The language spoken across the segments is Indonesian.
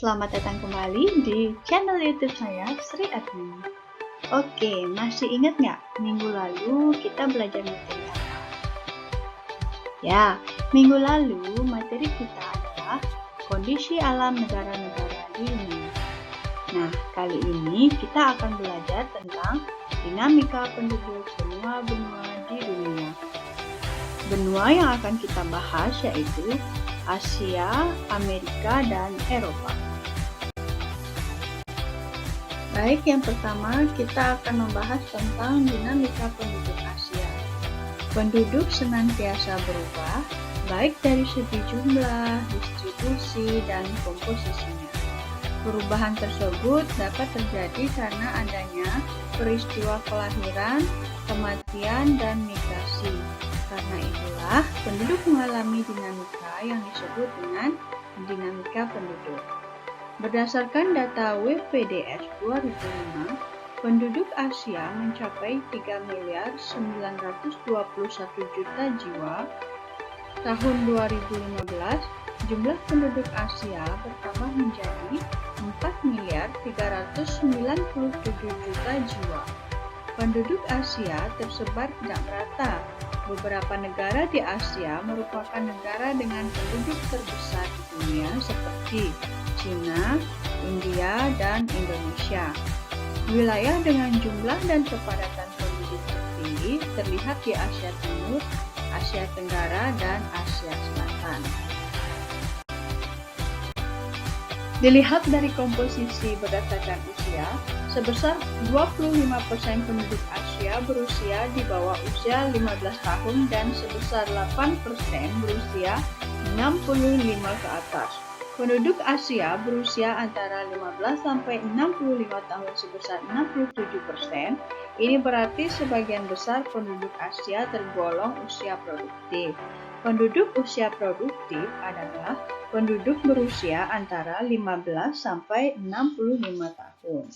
Selamat datang kembali di channel YouTube saya, Sri Admin. Oke, masih ingat nggak minggu lalu kita belajar materi apa? Ya, minggu lalu materi kita adalah kondisi alam negara-negara di dunia. Nah, kali ini kita akan belajar tentang dinamika penduduk benua-benua di dunia. Benua yang akan kita bahas yaitu Asia, Amerika, dan Eropa. Baik, yang pertama kita akan membahas tentang dinamika penduduk Asia. Penduduk senantiasa berubah, baik dari segi jumlah, distribusi, dan komposisinya. Perubahan tersebut dapat terjadi karena adanya peristiwa kelahiran, kematian, dan migrasi. Karena itulah, penduduk mengalami dinamika yang disebut dengan dinamika penduduk. Berdasarkan data WPDS 2005, penduduk Asia mencapai 3.921.000.000 jiwa. Tahun 2015, jumlah penduduk Asia bertambah menjadi 4.397.000.000 jiwa. Penduduk Asia tersebar tidak merata. Beberapa negara di Asia merupakan negara dengan penduduk terbesar di dunia seperti China, India, dan Indonesia. Wilayah dengan jumlah dan kepadatan penduduk tertinggi terlihat di Asia Timur, Asia Tenggara, dan Asia Selatan. Dilihat dari komposisi berdasarkan usia, sebesar 25% penduduk Asia berusia di bawah usia 15 tahun dan sebesar 8% berusia 65 ke atas. Penduduk Asia berusia antara 15 sampai 65 tahun sebesar 67%. Ini berarti sebagian besar penduduk Asia tergolong usia produktif. Penduduk usia produktif adalah penduduk berusia antara 15 sampai 65 tahun.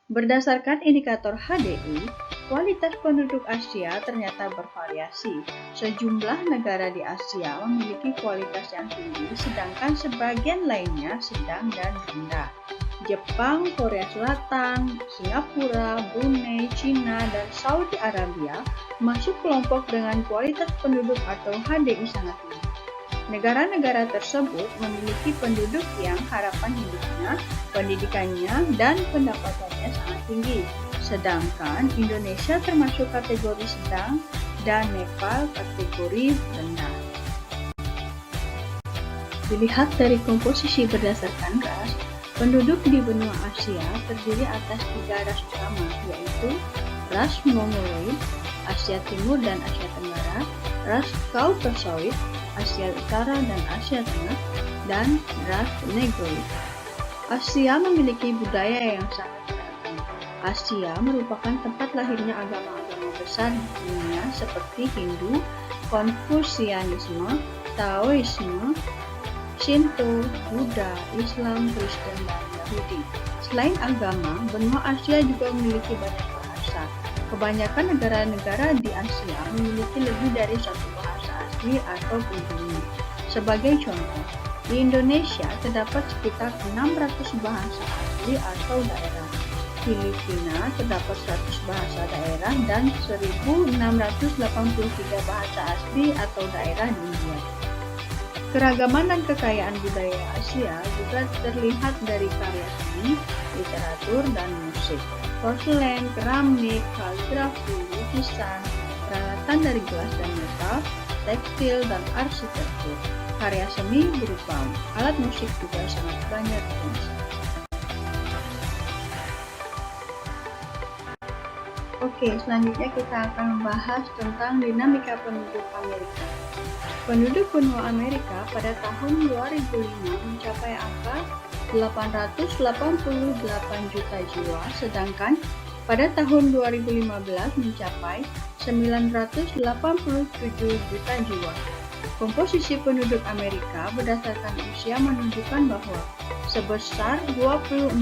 Berdasarkan indikator HDI, kualitas penduduk Asia ternyata bervariasi. Sejumlah negara di Asia memiliki kualitas yang tinggi, sedangkan sebagian lainnya sedang dan rendah. Jepang, Korea Selatan, Singapura, Brunei, China, dan Saudi Arabia masuk kelompok dengan kualitas penduduk atau HDI sangat tinggi. Negara-negara tersebut memiliki penduduk yang harapan hidupnya, pendidikannya, dan pendapatannya sangat tinggi. Sedangkan Indonesia termasuk kategori sedang dan Nepal kategori rendah. Dilihat dari komposisi berdasarkan ras, penduduk di benua Asia terdiri atas 3 ras utama, yaitu ras Mongoloid, Asia Timur dan Asia Tenggara, ras Kaukasoid, Asia Utara dan Asia Tengah, dan ras Negroid. Asia memiliki budaya yang sangat beragam. Asia merupakan tempat lahirnya agama-agama besar di dunia seperti Hindu, Konfusianisme, Taoisme, Shinto, Buddha, Islam, Kristen, dan Yahudi. Selain agama, benua Asia juga memiliki banyak bahasa. Kebanyakan negara-negara di Asia memiliki lebih dari satu bahasa asli atau pribumi. Sebagai contoh, di Indonesia terdapat sekitar 600 bahasa asli atau daerah. Filipina terdapat 100 bahasa daerah dan 1683 bahasa asli atau daerah di India. Keragaman dan kekayaan budaya Asia juga terlihat dari karya seni, literatur, dan musik. Porselen, keramik, kaligrafi, lukisan, peralatan dari gelas dan metal, tekstil, dan arsitektur. Karya seni berupa alat musik juga sangat banyak jenis. Oke, selanjutnya kita akan membahas tentang dinamika penduduk Amerika. Penduduk benua Amerika pada tahun 2005 mencapai angka 888 juta jiwa, sedangkan pada tahun 2015 mencapai 987 juta jiwa. Komposisi penduduk Amerika berdasarkan usia menunjukkan bahwa sebesar 24%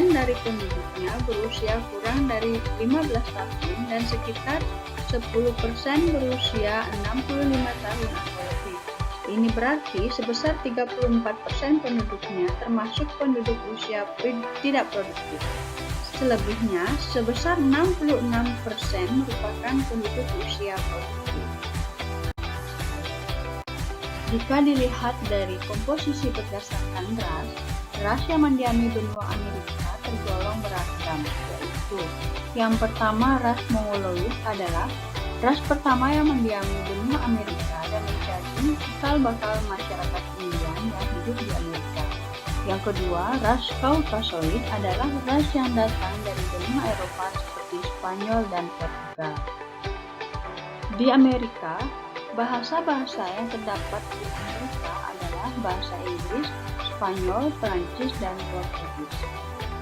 dari penduduknya berusia kurang dari 15 tahun dan sekitar 10% berusia 65 tahun atau lebih. Ini berarti sebesar 34% penduduknya termasuk penduduk usia tidak produktif. Selebihnya, sebesar 66% merupakan penduduk usia produktif. Jika dilihat dari komposisi berdasarkan ras yang mendiami benua Amerika tergolong beragam, yaitu yang pertama ras Mongoloid adalah ras pertama yang mendiami benua Amerika dan menjadi cikal bakal masyarakat Indian yang hidup di Amerika. Yang kedua, ras Kaukasoid adalah ras yang datang dari benua Eropa seperti Spanyol dan Portugal. Di Amerika, bahasa-bahasa yang terdapat di Amerika adalah bahasa Inggris, Spanyol, Perancis, dan Portugis.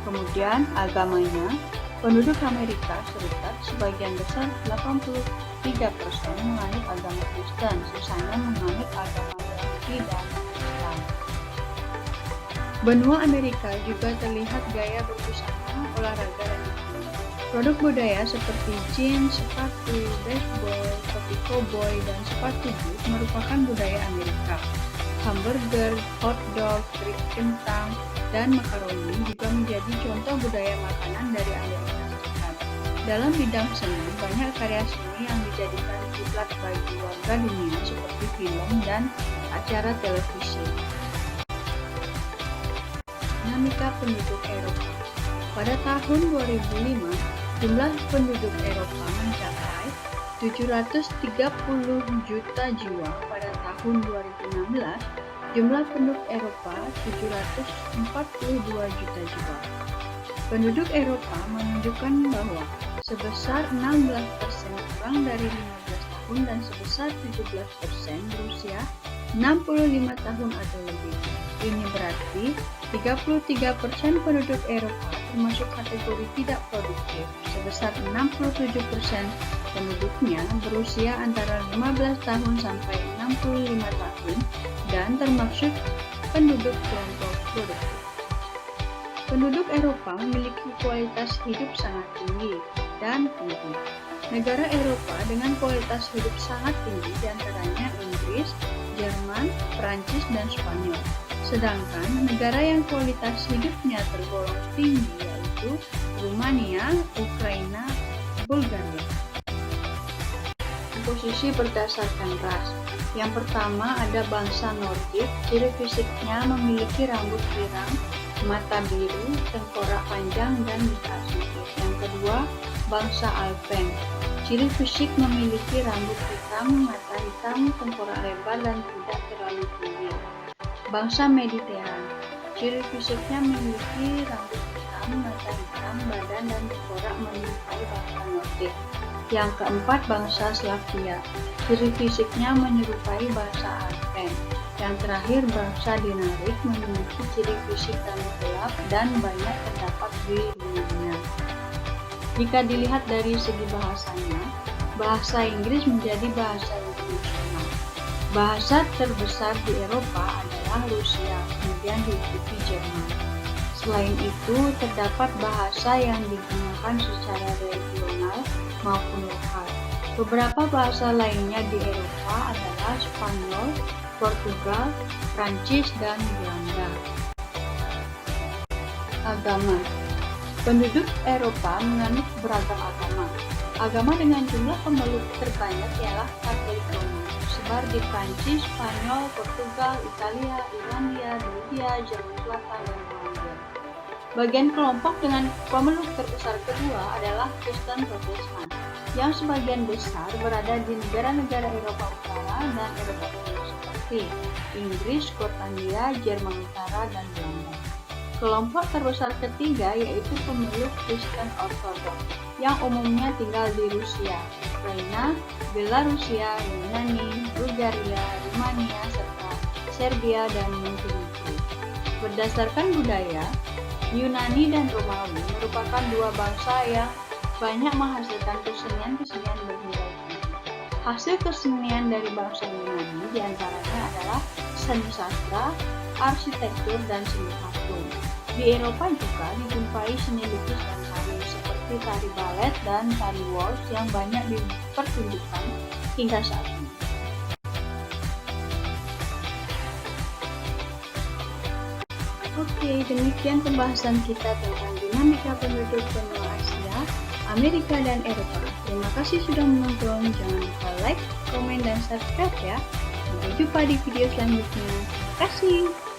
Kemudian agamanya, penduduk Amerika Serikat sebagian besar 83% menganut agama Kristen, sisanya menganut agama Yahudi dan Islam. Benua Amerika juga terlihat gaya berbusana, olahraga, dan iklim. Produk budaya seperti jeans, sepatu, baseball, topi koboi, dan sepatu boot merupakan budaya Amerika. Hamburger, hotdog, trik kentang, dan makaroni juga menjadi contoh budaya makanan dari Amerika Serikat. Dalam bidang seni, banyak karya seni yang dijadikan kiblat bagi warga dunia seperti film dan acara televisi. Dinamika penduduk Eropa. Pada tahun 2005, jumlah penduduk Eropa mencapai 730 juta jiwa. Pada tahun 2016, jumlah penduduk Eropa 742 juta jiwa. Penduduk Eropa menunjukkan bahwa sebesar 16% kurang dari 15 tahun dan sebesar 17% berusia 65 tahun atau lebih. Ini berarti 33% penduduk Eropa termasuk kategori tidak produktif, sebesar 67% penduduknya berusia antara 15 tahun sampai 65 tahun dan termasuk penduduk kelompok produktif. Penduduk Eropa memiliki kualitas hidup sangat tinggi dan tinggi. Negara Eropa dengan kualitas hidup sangat tinggi diantaranya Inggris, Jerman, Perancis, dan Spanyol. Sedangkan negara yang kualitas hidupnya tergolong tinggi yaitu Rumania, Ukraina, Bulgaria. Komposisi berdasarkan ras. Yang pertama ada bangsa Nordik, ciri fisiknya memiliki rambut pirang, mata biru, tengkorak panjang, dan muka sipit. Yang kedua, bangsa Alpen, ciri fisik memiliki rambut hitam, mata hitam, tengkorak lebar, dan tidak terlalu tinggi. Bangsa Mediteran, ciri fisiknya memiliki rambut hitam, mata hitam, badan dan tengkorak menyerupai bangsa Nordik. Yang keempat, bangsa Slavia, ciri fisiknya menyerupai bangsa Alpen. Yang terakhir, bangsa Dinaric memiliki ciri fisik rambut gelap dan banyak terdapat di dunia. Jika dilihat dari segi bahasanya, bahasa Inggris menjadi bahasa internasional. Bahasa terbesar di Eropa adalah Rusia, kemudian diikuti Jerman. Selain itu, terdapat bahasa yang digunakan secara regional maupun lokal. Beberapa bahasa lainnya di Eropa adalah Spanyol, Portugal, Prancis, dan Belanda. Agama. Penduduk Eropa menganut beragam agama. Agama dengan jumlah pemeluk terbanyak ialah Katolik Roma, tersebar di Prancis, Spanyol, Portugal, Italia, Irlandia, Belgia, Jerman Selatan, dan Belanda. Bagian kelompok dengan pemeluk terbesar kedua adalah Kristen Protestan, yang sebagian besar berada di negara-negara Eropa Utara dan Eropa Timur seperti Inggris, Skotlandia, Jerman Utara, dan Belanda. Kelompok terbesar ketiga yaitu pemeluk Kristen Ortodoks, yang umumnya tinggal di Rusia, Ukraina, Belarusia, Yunani, Bulgaria, Rumania, serta Serbia dan Montenegro. Berdasarkan budaya, Yunani dan Romawi merupakan dua bangsa yang banyak menghasilkan kesenian-kesenian bernilai tinggi. Hasil kesenian dari bangsa Yunani diantaranya adalah seni sastra, arsitektur, dan seni patung. Di Eropa juga dijumpai seni lukis dan tari seperti tari balet dan tari waltz yang banyak dipertunjukkan hingga saat ini. Oke, demikian pembahasan kita tentang dinamika penduduk benua Asia, Amerika, dan Eropa. Terima kasih sudah menonton. Jangan lupa like, komen, dan subscribe ya. Sampai jumpa di video selanjutnya. Terima kasih.